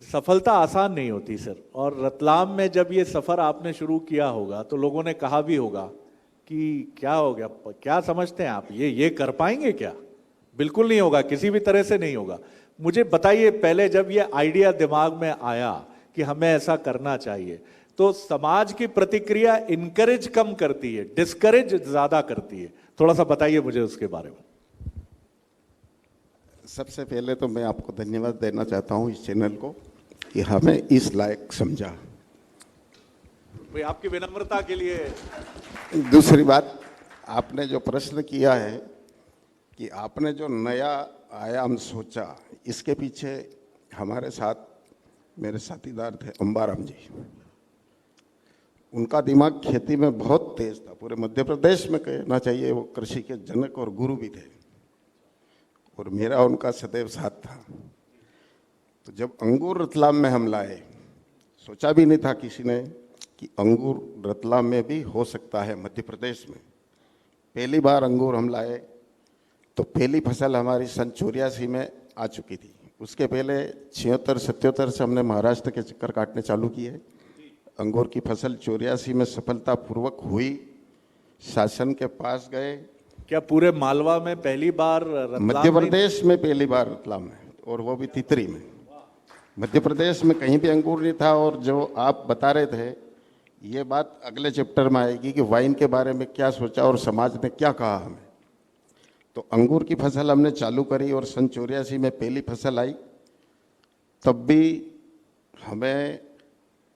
सफलता आसान नहीं होती सर। और रतलाम में जब ये सफर आपने शुरू किया होगा तो लोगों ने कहा भी होगा कि क्या हो गया, क्या समझते हैं आप, ये कर पाएंगे क्या? बिल्कुल नहीं होगा, किसी भी तरह से नहीं होगा। मुझे बताइए, पहले जब ये आइडिया दिमाग में आया कि हमें ऐसा करना चाहिए, तो समाज की प्रतिक्रिया इनकरेज कम करती है, डिस्करेज ज्यादा करती है? थोड़ा सा बताइए मुझे उसके बारे में। सबसे पहले तो मैं आपको धन्यवाद देना चाहता हूं इस चैनल को कि हमें इस लायक समझा। भाई आपकी विनम्रता के लिए। दूसरी बात, आपने जो प्रश्न किया है कि आपने जो नया आयाम सोचा, इसके पीछे हमारे साथ मेरे साथीदार थे अंबाराम जी। उनका दिमाग खेती में बहुत तेज था, पूरे मध्य प्रदेश में कहना चाहिए वो कृषि के जनक और गुरु भी थे, और मेरा उनका सदैव साथ था। तो जब अंगूर रतलाम में हम लाए, सोचा भी नहीं था किसी ने कि अंगूर रतलाम में भी हो सकता है, मध्य प्रदेश में। पहली बार अंगूर हम लाए तो पहली फसल हमारी सन 84 में आ चुकी थी। उसके पहले 76-77 से हमने महाराष्ट्र के चक्कर काटने चालू किए। अंगूर की फसल 84 में सफलतापूर्वक हुई, शासन के पास गए। क्या पूरे मालवा में पहली बार मध्य प्रदेश में पहली बार रतलाम में, और वो भी तितरी में। मध्य प्रदेश में कहीं भी अंगूर नहीं था। और जो आप बता रहे थे, ये बात अगले चैप्टर में आएगी कि वाइन के बारे में क्या सोचा और समाज ने क्या कहा हमें। तो अंगूर की फसल हमने चालू करी और सन 84 में पहली फसल आई। तब भी हमें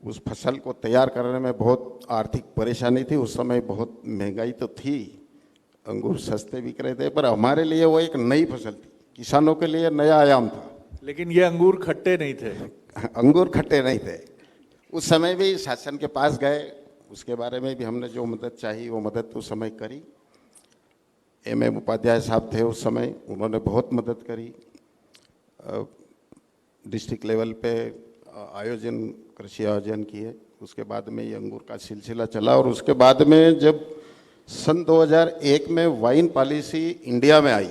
उस फसल को तैयार करने में बहुत आर्थिक परेशानी थी। उस समय बहुत महंगाई तो थी, अंगूर सस्ते बिक रहे थे, पर हमारे लिए वो एक नई फसल थी, किसानों के लिए नया आयाम था। लेकिन ये अंगूर खट्टे नहीं थे। अंगूर खट्टे नहीं थे। उस समय भी शासन के पास गए, उसके बारे में भी हमने जो मदद चाहिए वो मदद उस समय करी। एम उपाध्याय साहब थे उस समय, उन्होंने बहुत मदद करी। डिस्ट्रिक्ट लेवल पे आयोजन, कृषि आयोजन किए। उसके बाद में ये अंगूर का सिलसिला चला। और उसके बाद में जब सन 2001 में वाइन पॉलिसी इंडिया में आई,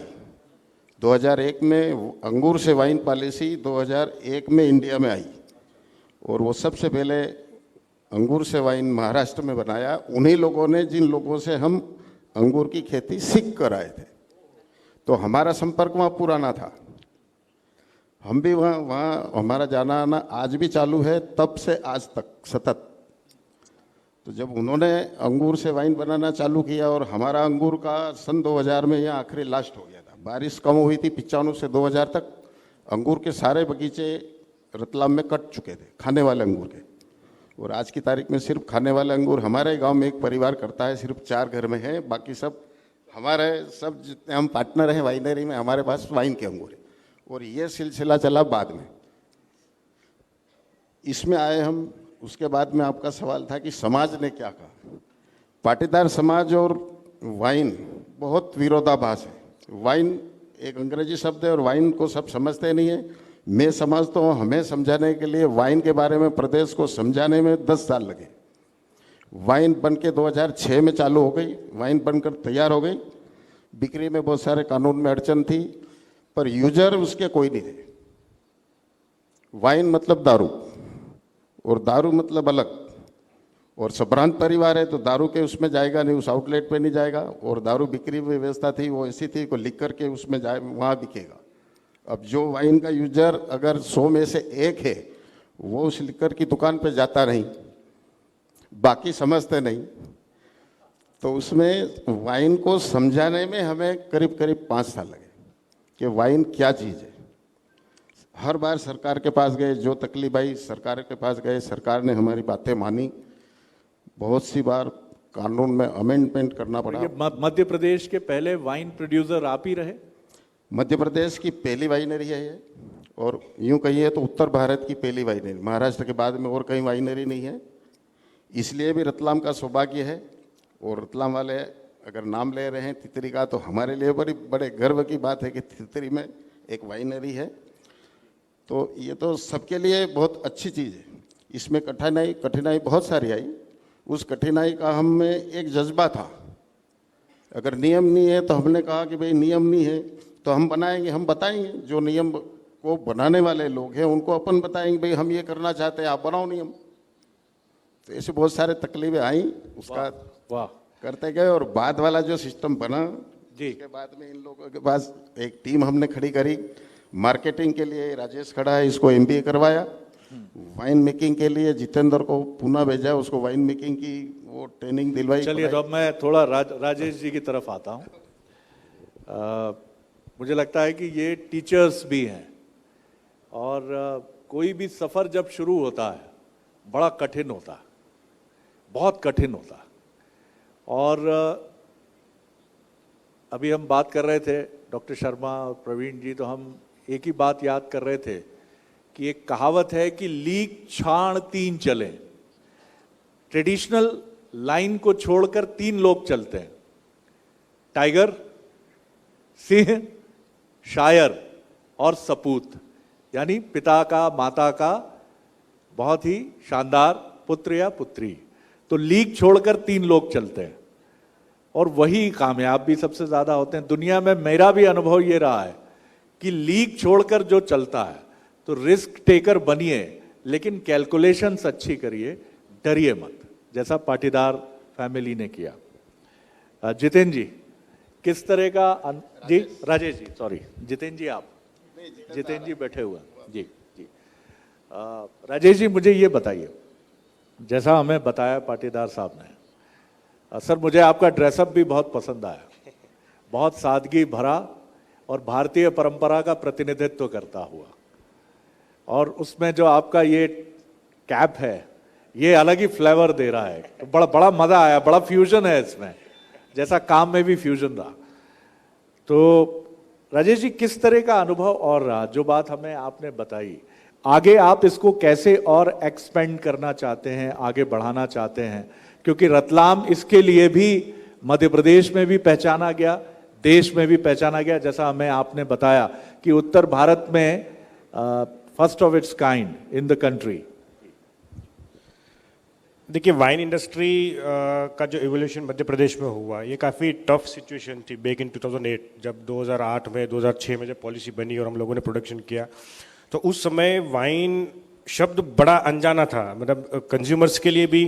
2001 में अंगूर से वाइन पॉलिसी 2001 में इंडिया में आई, और वो सबसे पहले अंगूर से वाइन महाराष्ट्र में बनाया उन्हीं लोगों ने जिन लोगों से हम अंगूर की खेती सीख कर आए थे। तो हमारा संपर्क वहाँ पुराना था, हम भी वहाँ हमारा जाना आना आज भी चालू है, तब से आज तक सतत। तो जब उन्होंने अंगूर से वाइन बनाना चालू किया, और हमारा अंगूर का सन 2000 में यह आखिरी लास्ट हो गया था, बारिश कम हुई थी 95 से 2000 तक। अंगूर के सारे बगीचे रतलाम में कट चुके थे, खाने वाले अंगूर के। और आज की तारीख में सिर्फ खाने वाले अंगूर हमारे गांव में एक परिवार करता है, सिर्फ 4 घर में है, बाकी सब हमारे, सब जितने हम पार्टनर हैं वाइनरी में, हमारे पास वाइन के अंगूर है। और ये सिलसिला चला बाद में, इसमें आए हम। उसके बाद में आपका सवाल था कि समाज ने क्या कहा। पाटीदार समाज और वाइन बहुत विरोधाभास है। वाइन एक अंग्रेजी शब्द है और वाइन को सब समझते नहीं है। मैं समझता हूँ हमें समझाने के लिए वाइन के बारे में प्रदेश को समझाने में 10 साल लगे। वाइन बन के 2006 में चालू हो गई, वाइन बनकर तैयार हो गई। बिक्री में बहुत सारे कानून में अड़चन थी, पर यूजर उसके कोई नहीं थे। वाइन मतलब दारू, और दारू मतलब अलग। और संभ्रांत परिवार है तो दारू के उसमें जाएगा नहीं, उस आउटलेट पे नहीं जाएगा। और दारू बिक्री में व्यवस्था थी वो ऐसी थी कि लिख करके उसमें जाए, वहाँ बिकेगा। अब जो वाइन का यूजर अगर 100 में से 1 है, वो उस लिकर की दुकान पे जाता नहीं, बाकी समझते नहीं। तो उसमें वाइन को समझाने में हमें करीब करीब 5 साल लगे कि वाइन क्या चीज़ है। हर बार सरकार के पास गए, जो तकलीफ आई सरकार के पास गए, सरकार ने हमारी बातें मानी। बहुत सी बार कानून में अमेंडमेंट करना पड़ा। मध्य प्रदेश के पहले वाइन प्रोड्यूसर आप ही रहे? मध्य प्रदेश की पहली वाइनरी है ये, और यूँ कहिए तो उत्तर भारत की पहली वाइनरी। महाराष्ट्र के बाद में और कहीं वाइनरी नहीं है, इसलिए भी रतलाम का सौभाग्य है। और रतलाम वाले अगर नाम ले रहे हैं तितरी का, तो हमारे लिए बड़े गर्व की बात है कि तितरी में एक वाइनरी है। तो ये तो सबके लिए बहुत अच्छी चीज़ है। इसमें कठिनाई बहुत सारी आई। उस कठिनाई का हम में एक जज्बा था। अगर नियम नहीं है तो हमने कहा कि भाई नियम नहीं है तो हम बनाएंगे, हम बताएंगे जो नियम को बनाने वाले लोग हैं उनको अपन बताएंगे भाई हम ये करना चाहते हैं, आप बनाओ नियम। तो ऐसे बहुत सारे तकलीफें आई, उसका वाह करते गए और बाद वाला जो सिस्टम बना जी। उसके बाद में इन लोगों के पास एक टीम हमने खड़ी करी मार्केटिंग के लिए, राजेश खड़ा है, इसको एमबीए करवाया। वाइन मेकिंग के लिए जितेंद्र को पुणे भेजा, उसको वाइन मेकिंग की वो ट्रेनिंग दिलवाई। चलिए तो अब मैं थोड़ा राजेश जी की तरफ आता हूँ। मुझे लगता है कि ये टीचर्स भी हैं और कोई भी सफ़र जब शुरू होता है बड़ा कठिन होता है, बहुत कठिन होता है। और अभी हम बात कर रहे थे डॉक्टर शर्मा और प्रवीण जी, तो हम एक ही बात याद कर रहे थे कि एक कहावत है कि लीक छाण तीन चले। ट्रेडिशनल लाइन को छोड़कर तीन लोग चलते हैं, टाइगर, सिंह, शायर और सपूत, यानी पिता का माता का बहुत ही शानदार पुत्र या पुत्री। तो लीक छोड़कर तीन लोग चलते हैं और वही कामयाब भी सबसे ज्यादा होते हैं दुनिया में। मेरा भी अनुभव ये रहा है कि लीक छोड़कर जो चलता है तो रिस्क टेकर बनिए, लेकिन कैलकुलेशंस अच्छी करिए, डरिए मत, जैसा पाटीदार फैमिली ने किया। जितेंद्र जी किस तरह का जी, राजेश जी, सॉरी जितेंद्र जी, आप जितेंद्र जी बैठे हुए हैं जी जी। राजेश जी मुझे ये बताइए, जैसा हमें बताया पाटीदार साहब ने, सर मुझे आपका ड्रेसअप भी बहुत पसंद आया, बहुत सादगी भरा और भारतीय परंपरा का प्रतिनिधित्व करता हुआ। और उसमें जो आपका ये कैप है ये अलग ही फ्लेवर दे रहा है, तो बड़ा बड़ा मजा आया, बड़ा फ्यूजन है इसमें, जैसा काम में भी फ्यूजन रहा। तो राजेश जी किस तरह का अनुभव और रहा, जो बात हमें आपने बताई, आगे आप इसको कैसे और एक्सपेंड करना चाहते हैं, आगे बढ़ाना चाहते हैं? क्योंकि रतलाम इसके लिए भी मध्य प्रदेश में भी पहचाना गया, देश में भी पहचाना गया, जैसा हमें आपने बताया कि उत्तर भारत में first of its kind in the country. देखिए वाइन इंडस्ट्री का जो एवोल्यूशन मध्य प्रदेश में हुआ, ये काफ़ी टफ सिचुएशन थी बैक इन 2008, जब 2008 में 2006 में जब पॉलिसी बनी और हम लोगों ने प्रोडक्शन किया। तो उस समय वाइन शब्द बड़ा अनजाना था, मतलब कंज्यूमर्स के लिए भी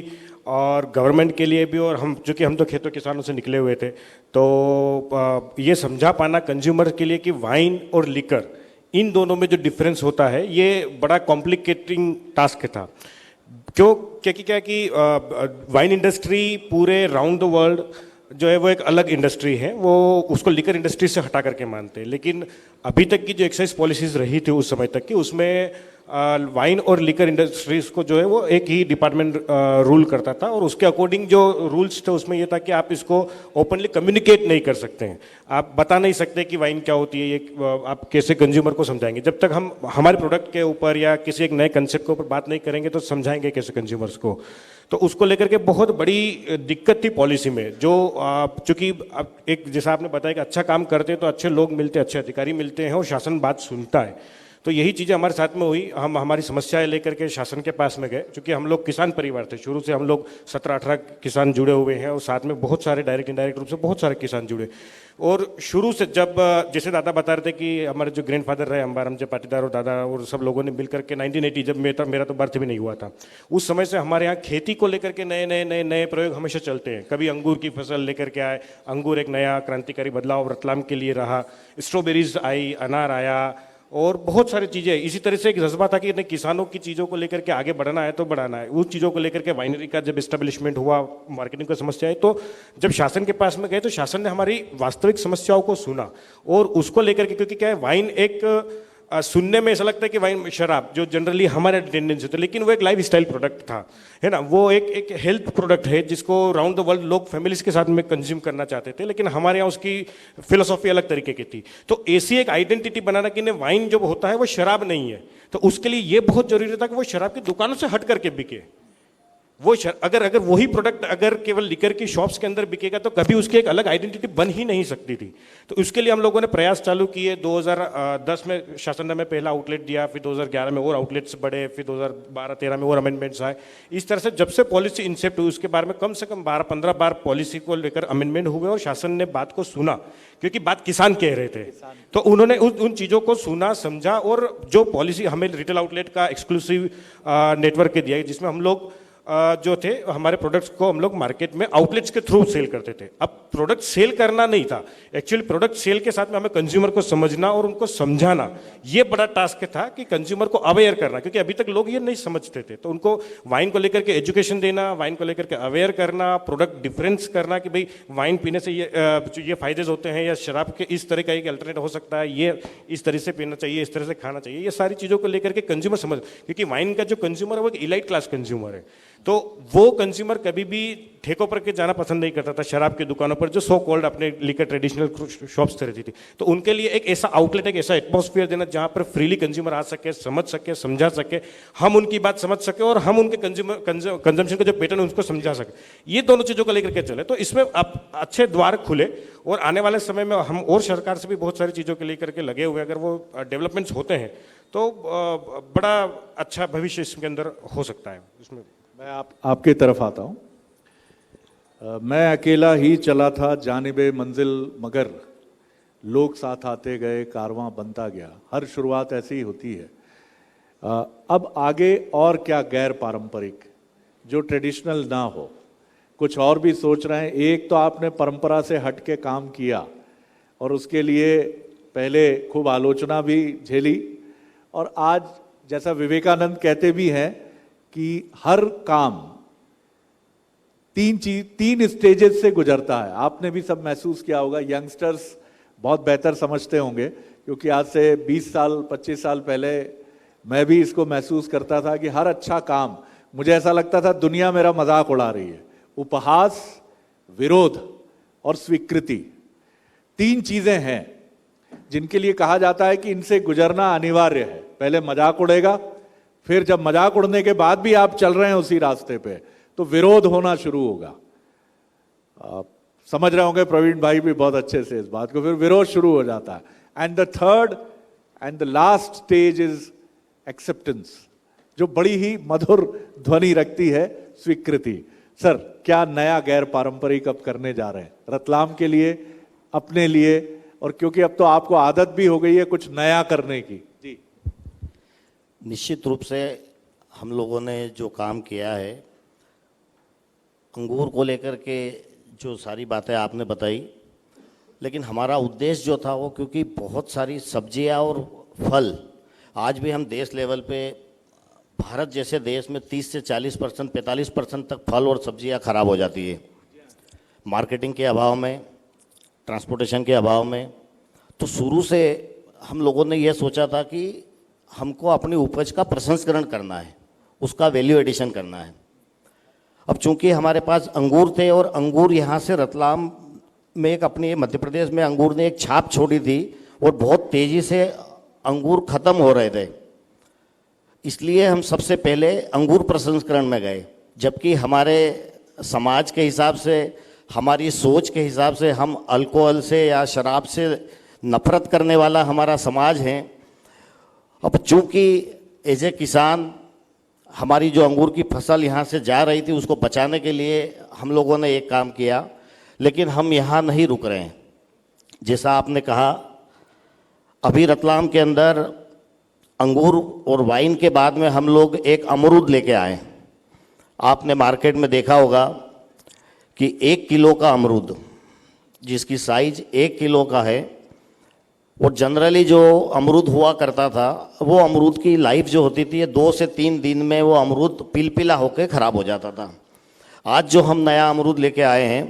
और गवर्नमेंट के लिए भी, और हम चूँकि हम तो खेतों किसानों से निकले हुए थे, तो ये समझा पाना कंज्यूमर के लिए कि वाइन और लिकर इन दोनों में जो डिफरेंस होता है ये बड़ा कॉम्प्लिकेटिंग टास्क था। क्योंकि क्या कि वाइन इंडस्ट्री पूरे राउंड द वर्ल्ड जो है वो एक अलग इंडस्ट्री है, वो उसको लिकर इंडस्ट्री से हटा करके मानते हैं। लेकिन अभी तक की जो एक्साइज पॉलिसीज रही थी उस समय तक की, उसमें वाइन और लिकर इंडस्ट्रीज को जो है वो एक ही डिपार्टमेंट रूल करता था, और उसके अकॉर्डिंग जो रूल्स थे उसमें ये था कि आप इसको ओपनली कम्युनिकेट नहीं कर सकते हैं, आप बता नहीं सकते कि वाइन क्या होती है, ये आप कैसे कंज्यूमर को समझाएंगे। जब तक हम हमारे प्रोडक्ट के ऊपर या किसी एक नए कंसेप्ट के ऊपर बात नहीं करेंगे तो समझाएंगे कैसे कंज्यूमर्स को। तो उसको लेकर के बहुत बड़ी दिक्कत थी पॉलिसी में, जो चूंकि एक जैसा आपने बताया कि अच्छा काम करते हैं तो अच्छे लोग मिलते हैं, अच्छे अधिकारी मिलते हैं और शासन बात सुनता है। तो यही चीज़ें हमारे साथ में हुई, हम हमारी समस्याएं लेकर के शासन के पास में गए, क्योंकि हम लोग किसान परिवार थे, शुरू से हम लोग 17-18 किसान जुड़े हुए हैं और साथ में बहुत सारे डायरेक्ट इनडायरेक्ट रूप से बहुत सारे किसान जुड़े। और शुरू से जब जैसे दादा बता रहे थे कि हमारे जो ग्रैंडफादर रहे अंबाराम जी पाटीदार और दादा और सब लोगों ने मिलकर के 1980, जब मेरा तो बर्थ भी नहीं हुआ था, उस समय से हमारे यहाँ खेती को लेकर के नए प्रयोग हमेशा चलते हैं। कभी अंगूर की फसल लेकर के आए, अंगूर एक नया क्रांतिकारी बदलाव रतलाम के लिए रहा, स्ट्रॉबेरीज आई, अनार आया और बहुत सारी चीज़ें। इसी तरह से एक जज्बा था कि किसानों की चीज़ों को लेकर के आगे बढ़ना है तो बढ़ाना है। उस चीज़ों को लेकर के वाइनरी का जब एस्टेब्लिशमेंट हुआ, मार्केटिंग का समस्या है, तो जब शासन के पास में गए तो शासन ने हमारी वास्तविक समस्याओं को सुना और उसको लेकर के, क्योंकि क्या है वाइन एक सुनने में ऐसा लगता है कि वाइन शराब जो जनरली हमारे टेंडेंसी होता है, लेकिन वो एक लाइफ स्टाइल प्रोडक्ट था, है ना। वो एक हेल्थ प्रोडक्ट है जिसको राउंड द वर्ल्ड लोग फैमिलीज के साथ में कंज्यूम करना चाहते थे, लेकिन हमारे यहाँ उसकी फिलोसॉफी अलग तरीके की थी। तो ऐसी एक आइडेंटिटी बनाना कि वाइन जो होता है वो शराब नहीं है, तो उसके लिए ये बहुत जरूरी था कि वो शराब की दुकानों से हट करके बिके। वो अगर वही प्रोडक्ट अगर केवल लिकर की शॉप्स के अंदर बिकेगा तो कभी उसकी एक अलग आइडेंटिटी बन ही नहीं सकती थी। तो उसके लिए हम लोगों ने प्रयास चालू किए। 2010 में शासन ने पहला आउटलेट दिया, फिर 2011 में और आउटलेट्स बढ़े, फिर 2012-13 में और अमेंडमेंट्स आए। इस तरह से जब से पॉलिसी इंसेप्ट हुई उसके बारे में कम से कम 12-15 बार पॉलिसी को लेकर अमेंडमेंट हुए और शासन ने बात को सुना, क्योंकि बात किसान कह रहे थे। तो उन्होंने उन चीज़ों को सुना, समझा और जो पॉलिसी हमें रिटेल आउटलेट का एक्सक्लूसिव नेटवर्क के दिया, जिसमें हम लोग जो थे हमारे प्रोडक्ट्स को हम लोग मार्केट में आउटलेट्स के थ्रू सेल करते थे। अब प्रोडक्ट सेल करना नहीं था, एक्चुअली प्रोडक्ट सेल के साथ में हमें कंज्यूमर को समझना और उनको समझाना, ये बड़ा टास्क था कि कंज्यूमर को अवेयर करना, क्योंकि अभी तक लोग ये नहीं समझते थे। तो उनको वाइन को लेकर के एजुकेशन देना, वाइन को लेकर के अवेयर करना, प्रोडक्ट डिफरेंस करना कि भाई वाइन पीने से ये फायदे होते हैं या शराब के इस तरह का एक अल्टरनेट हो सकता है, ये इस तरह से पीना चाहिए, इस तरह से खाना चाहिए, ये सारी चीज़ों को लेकर के कंज्यूमर समझ, क्योंकि वाइन का जो कंज्यूमर है वो एक इलाइट क्लास कंज्यूमर है। तो वो कंज्यूमर कभी भी ठेकों पर के जाना पसंद नहीं करता था, शराब की दुकानों पर जो सो कॉल्ड अपने लेकर ट्रेडिशनल शॉप्स रहती थी। तो उनके लिए एक ऐसा आउटलेट, एक ऐसा एटमॉस्फेयर देना जहां पर फ्रीली कंज्यूमर आ सके, समझ सके, समझा सके, हम उनकी बात समझ सके और हम उनके कंजम्पशन का जो पैटर्न है उसको समझा सके। ये दोनों चीज़ों को लेकर के चले तो इसमें अब अच्छे द्वार खुले और आने वाले समय में हम और सरकार से भी बहुत सारी चीज़ों को लेकर के लगे हुए, अगर वो डेवलपमेंट्स होते हैं तो बड़ा अच्छा भविष्य इसके अंदर हो सकता है। इसमें मैं आपकी तरफ आता हूँ। मैं अकेला ही चला था जानिबे मंजिल, मगर लोग साथ आते गए, कारवां बनता गया। हर शुरुआत ऐसी ही होती है। अब आगे और क्या गैर पारंपरिक जो ट्रेडिशनल ना हो, कुछ और भी सोच रहे हैं? एक तो आपने परंपरा से हट के काम किया और उसके लिए पहले खूब आलोचना भी झेली, और आज जैसा विवेकानंद कहते भी हैं कि हर काम तीन स्टेजेस से गुजरता है। आपने भी सब महसूस किया होगा, यंगस्टर्स बहुत बेहतर समझते होंगे, क्योंकि आज से 20 साल 25 साल पहले मैं भी इसको महसूस करता था कि हर अच्छा काम, मुझे ऐसा लगता था दुनिया मेरा मजाक उड़ा रही है। उपहास, विरोध और स्वीकृति, 3 चीजें हैं जिनके लिए कहा जाता है कि इनसे गुजरना अनिवार्य है। पहले मजाक उड़ेगा, फिर जब मजाक उड़ने के बाद भी आप चल रहे हैं उसी रास्ते पे तो विरोध होना शुरू होगा। आप समझ रहे होंगे, प्रवीण भाई भी बहुत अच्छे से इस बात को, फिर विरोध शुरू हो जाता है। And the third and the last stage is acceptance, जो बड़ी ही मधुर ध्वनि रखती है, स्वीकृति। सर, क्या नया गैर पारंपरिक अब करने जा रहे हैं रतलाम के लिए, अपने लिए, और क्योंकि अब तो आपको आदत भी हो गई है कुछ नया करने की? जी, निश्चित रूप से हम लोगों ने जो काम किया है अंगूर को लेकर के, जो सारी बातें आपने बताई, लेकिन हमारा उद्देश्य जो था वो, क्योंकि बहुत सारी सब्जियां और फल आज भी हम देश लेवल पे, भारत जैसे देश में 30 से 40%, 45% तक फल और सब्जियां खराब हो जाती है मार्केटिंग के अभाव में, ट्रांसपोर्टेशन के अभाव में। तो शुरू से हम लोगों ने यह सोचा था कि हमको अपनी उपज का प्रसंस्करण करना है, उसका वैल्यू एडिशन करना है। अब चूंकि हमारे पास अंगूर थे और अंगूर यहाँ से रतलाम में एक अपनी मध्य प्रदेश में अंगूर ने एक छाप छोड़ी थी और बहुत तेज़ी से अंगूर ख़त्म हो रहे थे, इसलिए हम सबसे पहले अंगूर प्रसंस्करण में गए। जबकि हमारे समाज के हिसाब से, हमारी सोच के हिसाब से हम अल्कोहल से या शराब से नफरत करने वाला हमारा समाज है। अब चूंकि एज ए किसान हमारी जो अंगूर की फसल यहाँ से जा रही थी उसको बचाने के लिए हम लोगों ने एक काम किया, लेकिन हम यहाँ नहीं रुक रहे हैं। जैसा आपने कहा, अभी रतलाम के अंदर अंगूर और वाइन के बाद में हम लोग एक अमरूद लेके आए। आपने मार्केट में देखा होगा कि 1 किलो का अमरूद, जिसकी साइज 1 किलो का है, और जनरली जो अमरूद हुआ करता था वो अमरूद की लाइफ जो होती थी 2 से 3 दिन में वो अमरूद पिलपिला होकर ख़राब हो जाता था। आज जो हम नया अमरूद लेके आए हैं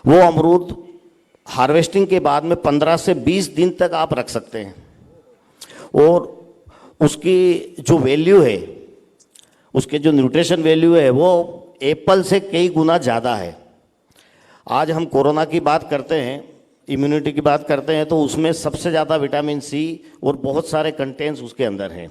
वो अमरूद हार्वेस्टिंग के बाद में 15 से 20 दिन तक आप रख सकते हैं, और उसकी जो वैल्यू है, उसके जो न्यूट्रिशन वैल्यू है वो एप्पल से कई गुना ज़्यादा है। आज हम कोरोना की बात करते हैं, इम्यूनिटी की बात करते हैं, तो उसमें सबसे ज़्यादा विटामिन सी और बहुत सारे कंटेंट्स उसके अंदर हैं।